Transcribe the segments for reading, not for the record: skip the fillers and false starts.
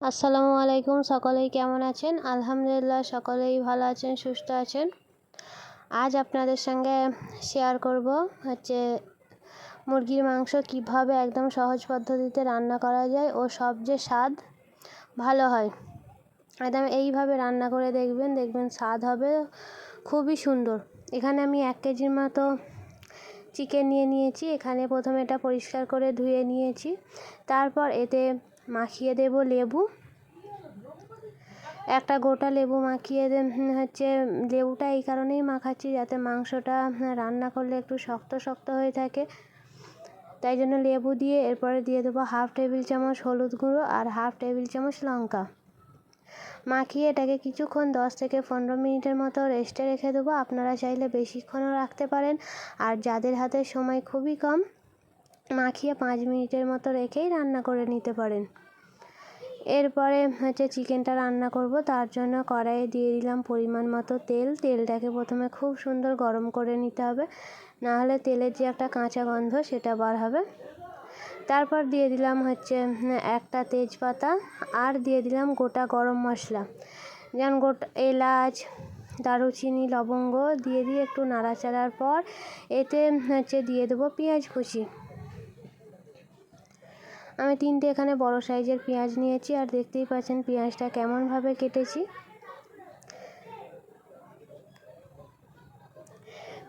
আসসালামু আলাইকুম। সকলেই কেমন আছেন? আলহামদুলিল্লাহ সকলেই ভালো আছেন, সুস্থ আছেন। আজ আপনাদের সঙ্গে শেয়ার করব মুরগির মাংস কিভাবে একদম সহজ পদ্ধতিতে রান্না করা যায় ও সবচেয়ে স্বাদ ভালো হয়। একদম এইভাবে রান্না করে দেখবেন স্বাদ হবে খুবই সুন্দর। এখানে আমি 1 কেজির মতো চিকেন নিয়েছি। এখানে প্রথমে এটা পরিষ্কার করে ধুয়ে নিয়েছি। তারপর এতে মাখিয়ে দেব লেবু। একটা গোটা লেবু মাখিয়ে লেবুটা এই কারণেই মাখাচ্ছি যাতে মাংসটা রান্না করলে একটু শক্ত শক্ত হয়ে থাকে, তাই জন্য লেবু দিয়ে এরপরে দিয়ে দেবো 1/2 টেবিল চামচ হলুদ গুঁড়ো আর 1/2 টেবিল চামচ লঙ্কা। মাখিয়ে এটাকে কিছুক্ষণ 10 থেকে 15 মিনিটের মতো রেস্টে রেখে দেবো। আপনারা চাইলে বেশিক্ষণও রাখতে পারেন, আর যাদের হাতে সময় খুবই কম মাখিয়ে 5 মিনিটের মতো রেখেই রান্না করে নিতে পারেন। এরপরে চিকেনটা রান্না করব। তার জন্য কড়াইয়ে দিয়ে দিলাম পরিমাণ মতো তেল। তেলটাকে প্রথমে খুব সুন্দর গরম করে নিতে হবে, নাহলে তেলের যে একটা কাঁচা গন্ধ সেটা বার হবে। তারপর দিয়ে দিলাম একটা তেজপাতা আর দিয়ে দিলাম গোটা গরম মশলা, যেমন গোটা এলাচ, দারুচিনি, লবঙ্গ দিয়ে একটু নাড়াচাড়ার পর এতে দিয়ে দেবো পেঁয়াজ কুচি। আমি 3টে এখানে বড় সাইজের পেঁয়াজ নিয়েছি, আর দেখতেই পাচ্ছেন পেঁয়াজটা কেমনভাবে কেটেছি।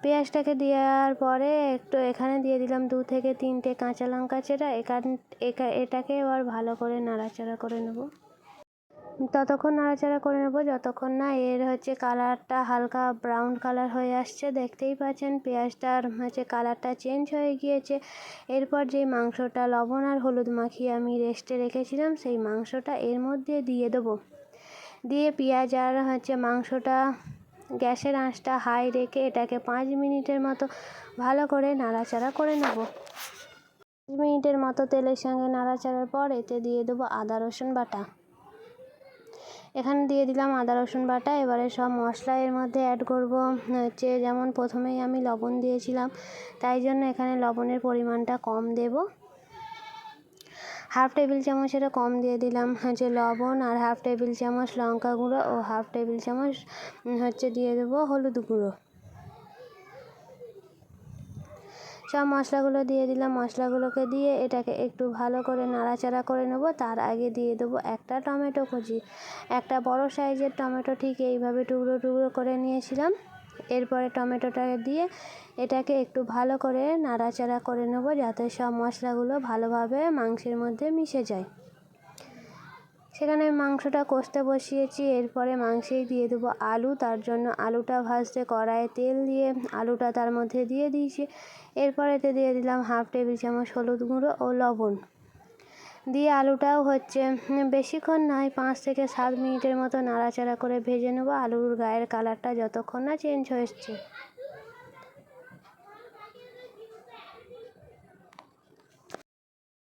পেঁয়াজটাকে দেওয়ার পরে একটু এখানে দিয়ে দিলাম 2 থেকে 3টে কাঁচা লঙ্কা চেরা। এটাকে এবার ভালো করে নাড়াচাড়া করে নেব। ততক্ষণ নাড়াচাড়া করে নেব যতক্ষণ না এর কালারটা হালকা ব্রাউন কালার হয়ে আসছে। দেখতেই পাচ্ছেন পেঁয়াজটার কালারটা চেঞ্জ হয়ে গিয়েছে। এরপর যে মাংসটা লবণ আর হলুদ মাখিয়ে আমি রেস্টে রেখেছিলাম সেই মাংসটা এর মধ্যে দিয়ে দেবো। দিয়ে পেঁয়াজ আর মাংসটা গ্যাসের আঁচটা হাই রেখে এটাকে 5 মিনিটের মতো ভালো করে নাড়াচাড়া করে নেব। 5 মিনিটের মতো তেলের সঙ্গে নাড়াচাড়ার পর এতে দিয়ে দেবো আদা রসুন বাটা। এখানে দিয়ে দিলাম আদা রসুন বাটা। এবারে সব মশলা এর মধ্যে অ্যাড করব। যেমন প্রথমেই আমি লবণ দিয়েছিলাম, তাই জন্য এখানে লবণের পরিমাণটা কম দেব। 1/2 টেবিল চামচেরও কম দিয়ে দিলাম লবণ, আর 1/2 টেবিল চামচ লঙ্কা গুঁড়ো ও 1/2 টেবিল চামচ দিয়ে দেবো হলুদ গুঁড়ো। সব মশলাগুলো দিয়ে দিলাম। মশলাগুলোকে দিয়ে এটাকে একটু ভালো করে নাড়াচাড়া করে নেব। তার আগে দিয়ে দেবো একটা টমেটো কুচি। একটা বড় সাইজের টমেটো ঠিক এইভাবে টুকরো টুকরো করে নিয়েছিলাম। এরপরে টমেটোটাকে দিয়ে এটাকে একটু ভালো করে নাড়াচাড়া করে নেব যাতে সব মশলাগুলো ভালোভাবে মাংসের মধ্যে মিশে যায়। সেখানে মাংসটা কষতে বসিয়েছি। এরপরে মাংসেই দিয়ে দেবো আলু। তার জন্য আলুটা ভাজতে কড়াইয়ে তেল দিয়ে আলুটা তার মধ্যে দিয়ে দিয়েছি। এরপর এতে দিয়ে দিলাম 1/2 টেবিল চামচ হলুদ গুঁড়ো ও লবণ দিয়ে আলুটাও বেশিক্ষণ নয় 5 থেকে 7 মিনিটের মতো নাড়াচাড়া করে ভেজে নেব। আলুর গায়ের কালারটা যতক্ষণ না চেঞ্জ হচ্ছে।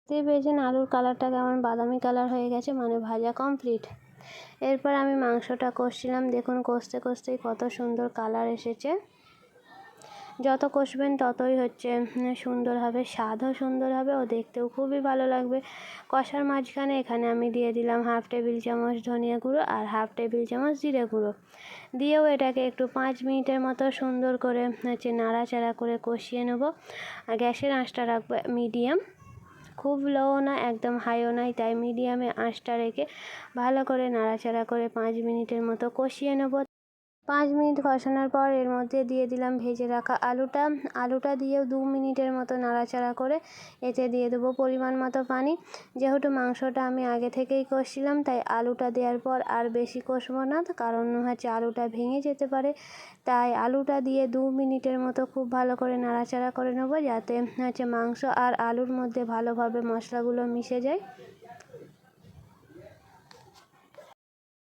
পেয়েছেন আলুর কালারটা কেমন বাদামি কালার হয়ে গেছে, মানে ভাজা কমপ্লিট। এরপর আমি মাংসটা কষছিলাম। দেখুন কষতে কষতেই কত সুন্দর কালার এসেছে। যত কষবেন ততই সুন্দর হবে, স্বাদও সুন্দর হবে ও দেখতেও খুবই ভালো লাগবে। কষার মাঝখানে এখানে আমি দিয়ে দিলাম 1/2 টেবিল চামচ ধনিয়া গুঁড়ো আর 1/2 টেবিল চামচ জিরে গুঁড়ো। দিয়েও এটাকে একটু 5 মিনিটের মতো সুন্দর করে নাড়াচাড়া করে কষিয়ে নেব। আর গ্যাসের আঁচটা রাখবো মিডিয়াম, খুব লোও না একদম হাইও নাই, তাই মিডিয়ামে আঁচটা রেখে ভালো করে নাড়াচাড়া করে 5 মিনিটের মতো কষিয়ে নেব। 5 মিনিট কষানোর পর এর মধ্যে দিয়ে দিলাম ভেজে রাখা আলুটা দিয়েও 2 মিনিটের মতো নাড়াচাড়া করে এতে দিয়ে দেবো পরিমাণ মতো পানি। যেহেতু মাংসটা আমি আগে থেকেই কষছিলাম, তাই আলুটা দেওয়ার পর আর বেশি কষবো না, কারণ আলুটা ভেঙে যেতে পারে। তাই আলুটা দিয়ে 2 মিনিটের মতো খুব ভালো করে নাড়াচাড়া করে নেবো যাতে মাংস আর আলুর মধ্যে ভালোভাবে মশলাগুলো মিশে যায়।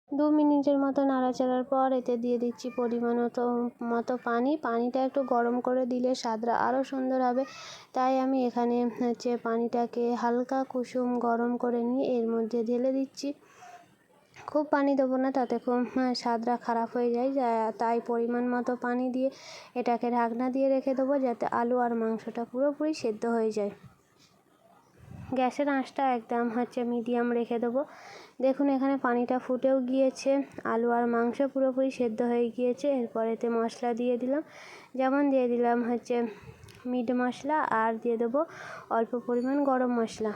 2 মিনিটের মতো নাড়াচাড়ার পর এতে দিয়ে দিচ্ছি পরিমাণ মতো পানিটা একটু গরম করে দিলে স্বাদটা আরও সুন্দর হবে। তাই আমি এখানে পানিটাকে হালকা কুসুম গরম করে নিয়ে এর মধ্যে ঢেলে দিচ্ছি। খুব পানি দেবো না, তাতে খুব স্বাদটা খারাপ হয়ে যায়। তাই পরিমাণ মতো পানি দিয়ে এটাকে ঢাকনা দিয়ে রেখে দেবো যাতে আলু আর মাংসটা পুরোপুরি সেদ্ধ হয়ে যায়। গ্যাসের আঁচটা একদম মিডিয়াম রেখে দেবো। দেখুন এখানে পানিটা ফুটেও গিয়েছে, আলু আর মাংস পুরোপুরি সেদ্ধ হয়ে গিয়েছে। এরপর এতে মশলা দিয়ে দিলাম, যেমন দিয়ে দিলাম হচ্ছে মিট মশলা, আর দিয়ে দেবো অল্প পরিমাণ গরম মশলা।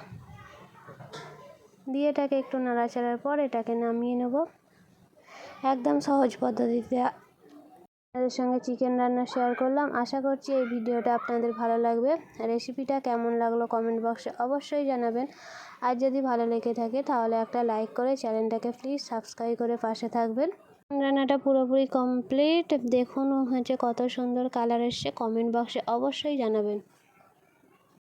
দিয়ে এটাকে একটু নাড়াচাড়ার পর এটাকে নামিয়ে নেব। একদম সহজ পদ্ধতিতে আপনাদের সঙ্গে চিকেন রান্না শেয়ার করলাম। আশা করছি এই ভিডিওটা আপনাদের ভালো লাগবে। রেসিপিটা কেমন লাগলো কমেন্ট বক্সে অবশ্যই জানাবেন। আর যদি ভালো লেগে থাকে তাহলে একটা লাইক করে চ্যানেলটাকে প্লিজ সাবস্ক্রাইব করে পাশে থাকবেন। রান্নাটা পুরোপুরি কমপ্লিট। দেখুন হচ্ছে কত সুন্দর কালার এসছে, কমেন্ট বক্সে অবশ্যই জানাবেন।